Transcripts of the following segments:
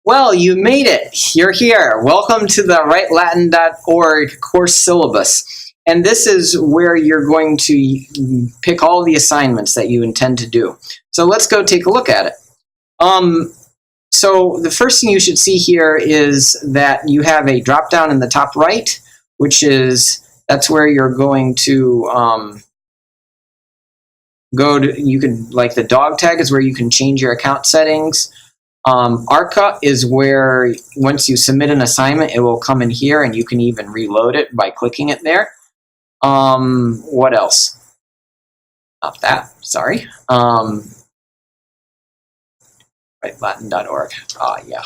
Well, you made it. You're here. Welcome to the WriteLatin.org course syllabus. And this is where you're going to pick all the assignments that you intend to do. So let's go take a look at it. So the first thing you should see here is that you have a drop down in the top right, which is, that's where you're going to go to, you can, like the dog tag is where you can change your account settings. ARCA is where once you submit an assignment, it will come in here and you can even reload it by clicking it there. What else? Not that, sorry. WriteLatin.org. Yeah.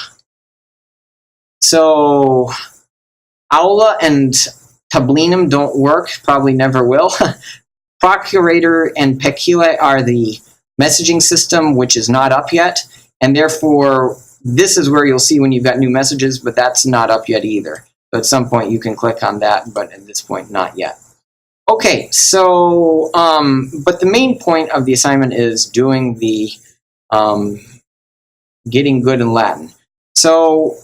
So Aula and Tablinum don't work, probably never will. Procurator and Pecula are the messaging system, which is not up yet. And therefore, this is where you'll see when you've got new messages, but that's not up yet either. So at some point you can click on that, but at this point, not yet. Okay, so, but the main point of the assignment is doing the getting good in Latin. So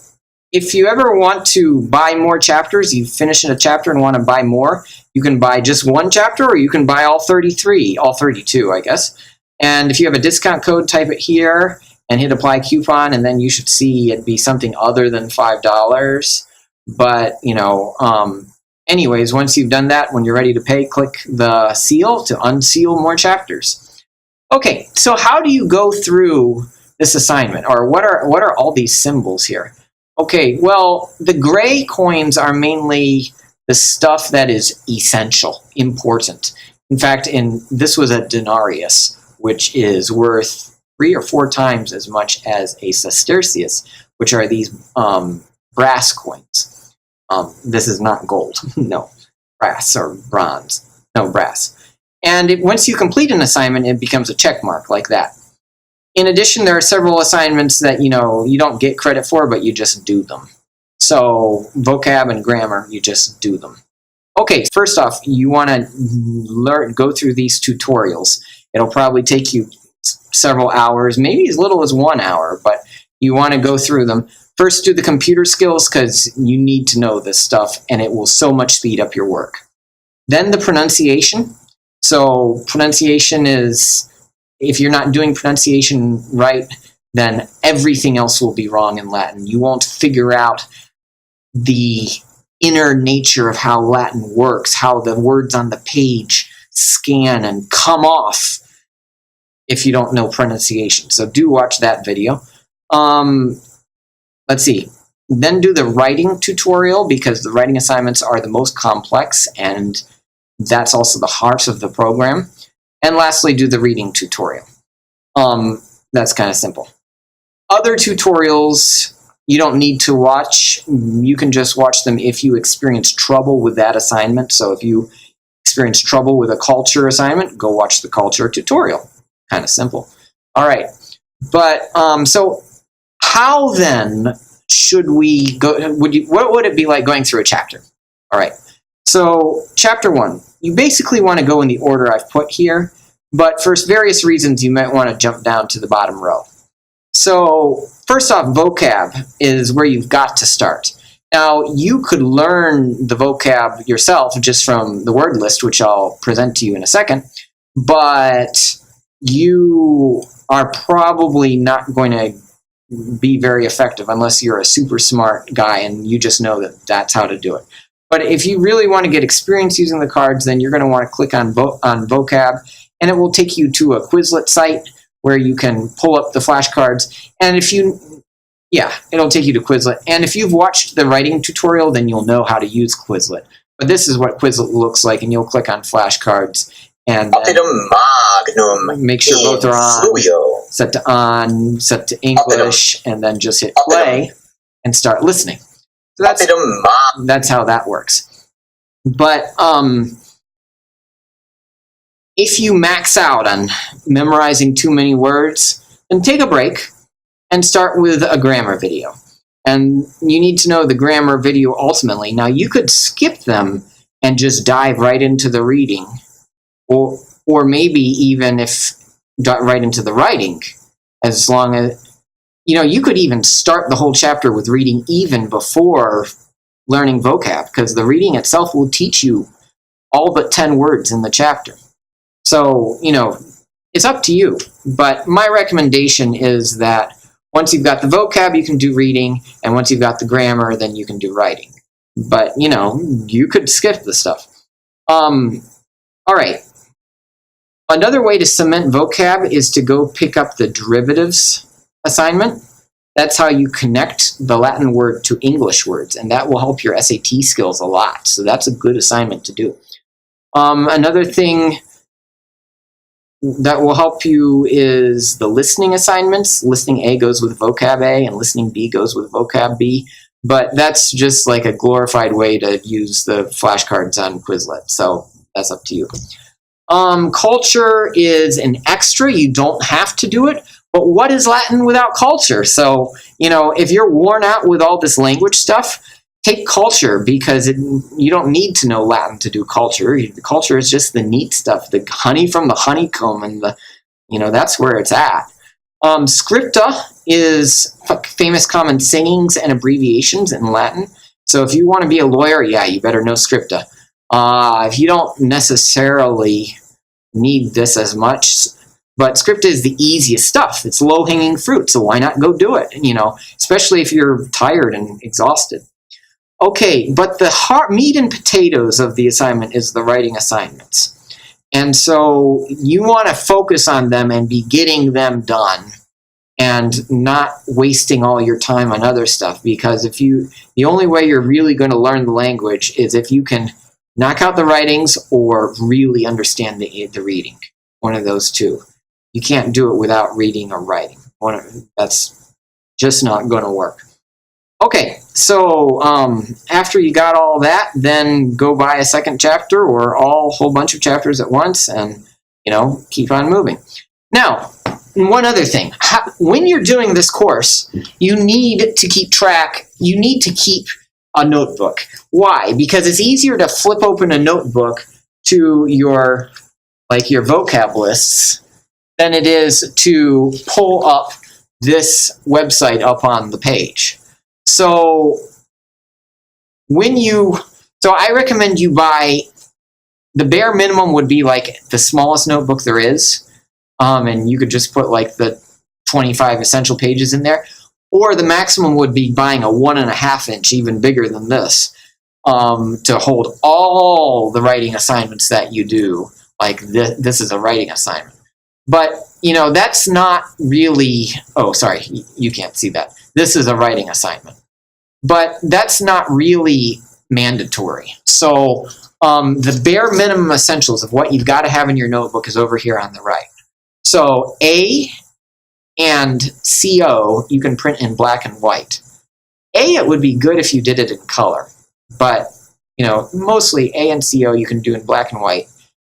if you ever want to buy more chapters, you finish a chapter and want to buy more, you can buy just one chapter or you can buy all 33, all 32, I guess. And if you have a discount code, type it here and hit apply coupon, and then you should see it be something other than $5. But, you know, anyways, once you've done that, when you're ready to pay, click the seal to unseal more chapters. Okay, so how do you go through this assignment, or what are all these symbols here? Okay, well, the gray coins are mainly the stuff that is essential, important. In fact, this was a denarius, which is worth 3 or 4 times as much as a sestertius, which are these brass coins. This is not gold, no, brass or bronze, no, brass. And once you complete an assignment, it becomes a check mark like that. In addition, there are several assignments that you don't get credit for, but you just do them. So vocab and grammar, you just do them. Okay, first off, you want to go through these tutorials. It'll probably take you several hours, maybe as little as 1 hour, but you want to go through them. First, do the computer skills, because you need to know this stuff, and it will so much speed up your work. Then the pronunciation. So pronunciation is, if you're not doing pronunciation right, then everything else will be wrong in Latin. You won't figure out the inner nature of how Latin works, how the words on the page scan and come off if you don't know pronunciation. So do watch that video. Let's see. Then do the writing tutorial, because the writing assignments are the most complex, and that's also the heart of the program. And lastly, do the reading tutorial. That's kind of simple. Other tutorials you don't need to watch. You can just watch them if you experience trouble with that assignment. So if you experience trouble with a culture assignment, go watch the culture tutorial. Kind of simple. All right. But so how then should we go? What would it be like going through a chapter? All right. So chapter 1, you basically want to go in the order I've put here, but for various reasons you might want to jump down to the bottom row. So first off, vocab is where you've got to start. Now, you could learn the vocab yourself just from the word list, which I'll present to you in a second, but you are probably not going to be very effective unless you're a super smart guy and you just know that that's how to do it. But if you really want to get experience using the cards, then you're going to want to click on vocab, and it will take you to a Quizlet site where you can pull up the flashcards. And it'll take you to Quizlet. And if you've watched the writing tutorial, then you'll know how to use Quizlet. But this is what Quizlet looks like, and you'll click on flashcards and make sure both are on, set to English, and then just hit play and start listening. So that's how that works. But if you max out on memorizing too many words, then take a break and start with a grammar video. And you need to know the grammar video ultimately. Now, you could skip them and just dive right into the reading, or maybe even right into the writing, as long as you could even start the whole chapter with reading even before learning vocab, because the reading itself will teach you all but 10 words in the chapter. So, it's up to you. But my recommendation is that once you've got the vocab, you can do reading, and once you've got the grammar, then you can do writing. But, you could skip the stuff. All right. Another way to cement vocab is to go pick up the derivatives assignment. That's how you connect the Latin word to English words, and that will help your SAT skills a lot. So that's a good assignment to do. Another thing that will help you is the listening assignments. Listening A goes with vocab A, and listening B goes with vocab B. But that's just like a glorified way to use the flashcards on Quizlet. So that's up to you. Culture is an extra. You don't have to do it. But what is Latin without culture? So, if you're worn out with all this language stuff, take culture, because you don't need to know Latin to do culture. Culture is just the neat stuff, the honey from the honeycomb, and that's where it's at. Scripta is famous common sayings and abbreviations in Latin. So if you want to be a lawyer, yeah, you better know scripta. If you don't necessarily need this as much, but scripta is the easiest stuff. It's low-hanging fruit, so why not go do it? Especially if you're tired and exhausted. Okay, but the meat and potatoes of the assignment is the writing assignments. And so you want to focus on them and be getting them done and not wasting all your time on other stuff, because the only way you're really going to learn the language is if you can knock out the writings or really understand the reading. One of those two. You can't do it without reading or writing. That's just not going to work. Okay, so after you got all that, then go buy a second chapter or whole bunch of chapters at once, and keep on moving. Now, one other thing. When you're doing this course, you need to keep track. You need to keep a notebook. Why? Because it's easier to flip open a notebook to your vocab lists than it is to pull up this website up on the page. So I recommend you buy, the bare minimum would be like the smallest notebook there is, and you could just put like the 25 essential pages in there, or the maximum would be buying a 1.5 inch, even bigger than this, to hold all the writing assignments that you do. Like this is a writing assignment. But, that's not really, oh, sorry, you can't see that. This is a writing assignment. But that's not really mandatory. So the bare minimum essentials of what you've got to have in your notebook is over here on the right. So A and CO, you can print in black and white. A, it would be good if you did it in color. But, mostly A and CO you can do in black and white.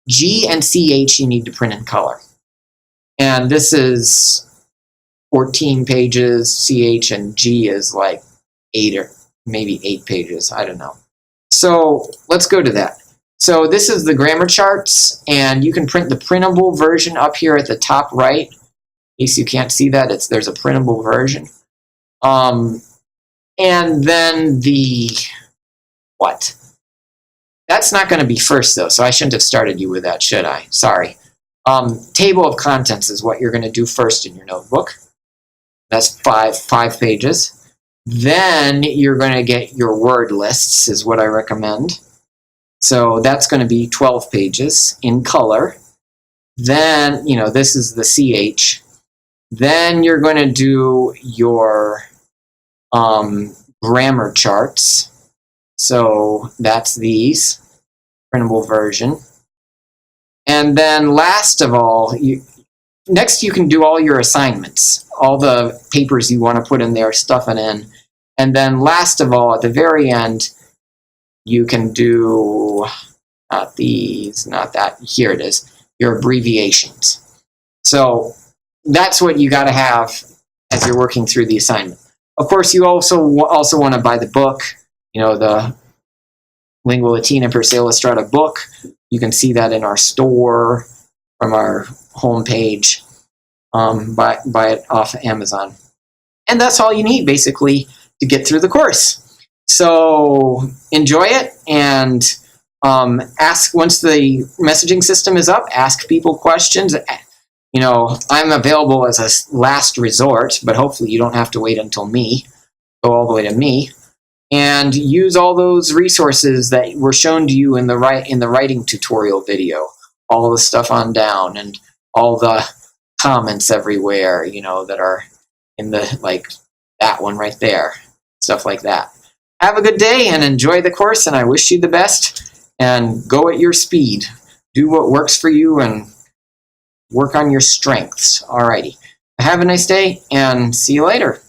G and CH you need to print in color. And this is 14 pages. CH and G is like 8 or maybe 8 pages. I don't know. So let's go to that. So this is the grammar charts, and you can print the printable version up here at the top right. In case you can't see that, there's a printable version. And then That's not going to be first, though, so I shouldn't have started you with that, should I? Sorry. Table of contents is what you're going to do first in your notebook. That's five pages. Then you're going to get your word lists, is what I recommend. So that's going to be 12 pages in color. Then, this is the CH. Then you're going to do your grammar charts. So that's these, printable version. And then last of all, next you can do all your assignments, all the papers you want to put in there, stuff it in. And then last of all, at the very end, you can do, not these, not that, here it is, your abbreviations. So that's what you got to have as you're working through the assignment. Of course, you also want to buy the book, the Lingua Latina per se Illustrata book. You can see that in our store from our homepage. Buy it off Amazon. And that's all you need, basically, to get through the course. So enjoy it, and ask, once the messaging system is up, ask people questions. You know, I'm available as a last resort, but hopefully you don't have to wait until me. Go all the way to me. And use all those resources that were shown to you in the writing tutorial video. All the stuff on down, and all the comments everywhere, you know, that are in the, like that one right there. Stuff like that. Have a good day and enjoy the course, and I wish you the best. And go at your speed. Do what works for you and work on your strengths. Alrighty. Have a nice day, and see you later.